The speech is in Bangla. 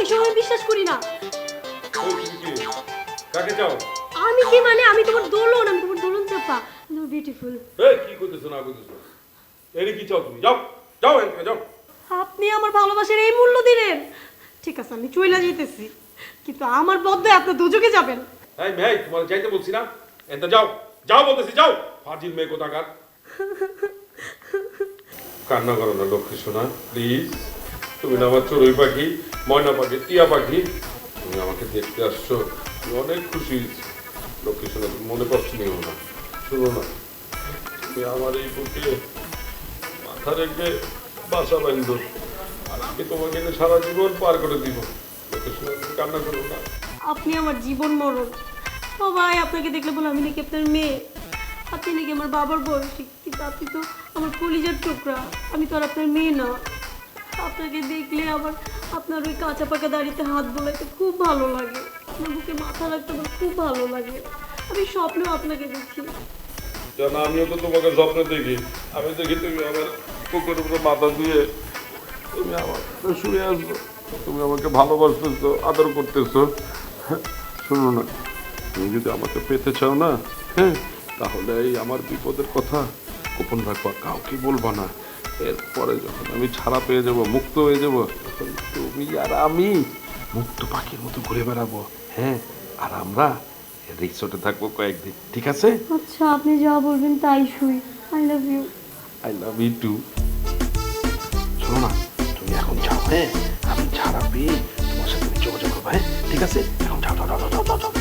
এসব আমি বিশ্বাস করি না। কাকে চাও? আমি কি মানে আমি তোমার দোলন, আমি তোমার দোলন চাপা, তুমি বিউটিফুল। এই কি করতেছো না করতেছো? এরই কি চাও তুমি? যাও যাও এখানে যাও। আপনি আমার ভালোবাসার এই মূল্য দিলেন? ঠিক আছে আমি চইলা যাইতেছি, কিন্তু আমার বদলে আপনি দুজকে যাবেন। এই মেয়ে তোমার যাইতে বলছি না, এতে যাও যাও বলতেছি যাও। ফাজিল মেয়ে কোথাকার। কান্না করো না লক্ষ্মী সোনা, প্লিজ। তুমি না আমার চড়ুই পাখি, ময়না পাখি, টিয়া পাখি, তুমি আমাকে দেখতে আসছো, আমি অনেক খুশি হয়েছি। লক্ষ্মী সোনা তুমি মনে কষ্ট নিও না। শুনো না, তুমি আমার এই বুকে মাথা রেখে বাসা বাঁধো, আর আমি তোমাকে এনে সারা জীবন পার করে দিব। লক্ষ্মী সোনা তুমি কান্না করো না। আপনি আমার জীবন মরণ। সবাই আপনাকে দেখলে বলে আমি নাকি আপনার মেয়ে, আপনি নাকি আমার বাবার বয়সী, কিন্তু আপনি তো আমার কলিজার টুকরা। আমি তো আর আপনার মেয়ে না। আপনাকে দেখলে আমার আপনার ওই কাঁচা পাকা দাড়িতে হাত বোলাইতে খুব ভালো লাগে, আপনার বুকে মাথা রাখতে আমার খুব ভালো লাগে। আমি স্বপ্নেও আপনাকে দেখি। জানা আমিও তো তোমাকে স্বপ্ন দেখি, আমি দেখি তুমি আমার কুকুরের উপরে মাথা দিয়ে তুমি আমার সাথে শুয়ে আসছো, তুমি আমাকে ভালোবাসতেছো, আদর করতেছো। শোনো না, তুমি যদি আমাকে পেতে চাও না, হ্যাঁ, তাহলে এই আমার বিপদের কথা গোপন রাখবা, কাউকে বলবা না। এরপরে যখন আমি ছাড়া পেয়ে যাব, মুক্ত হয়ে যাব, তখন তুমি আর আমি মুক্ত পাখির মতো ঘুরে বেড়াবো। হ্যাঁ, আর আমরা রিসোর্টে থাকবো কয়েকদিন, ঠিক আছে? আচ্ছা আপনি যা বলবেন তাই শুই। I love you. I love you too. শোনো না, তুমি এখন যাও, হ্যাঁ, আমি ছাড়া পেয়ে তোমার সাথে যোগাযোগ করবো, হ্যাঁ, ঠিক আছে? এখন যাও যাও যাও যাও যাও যাও।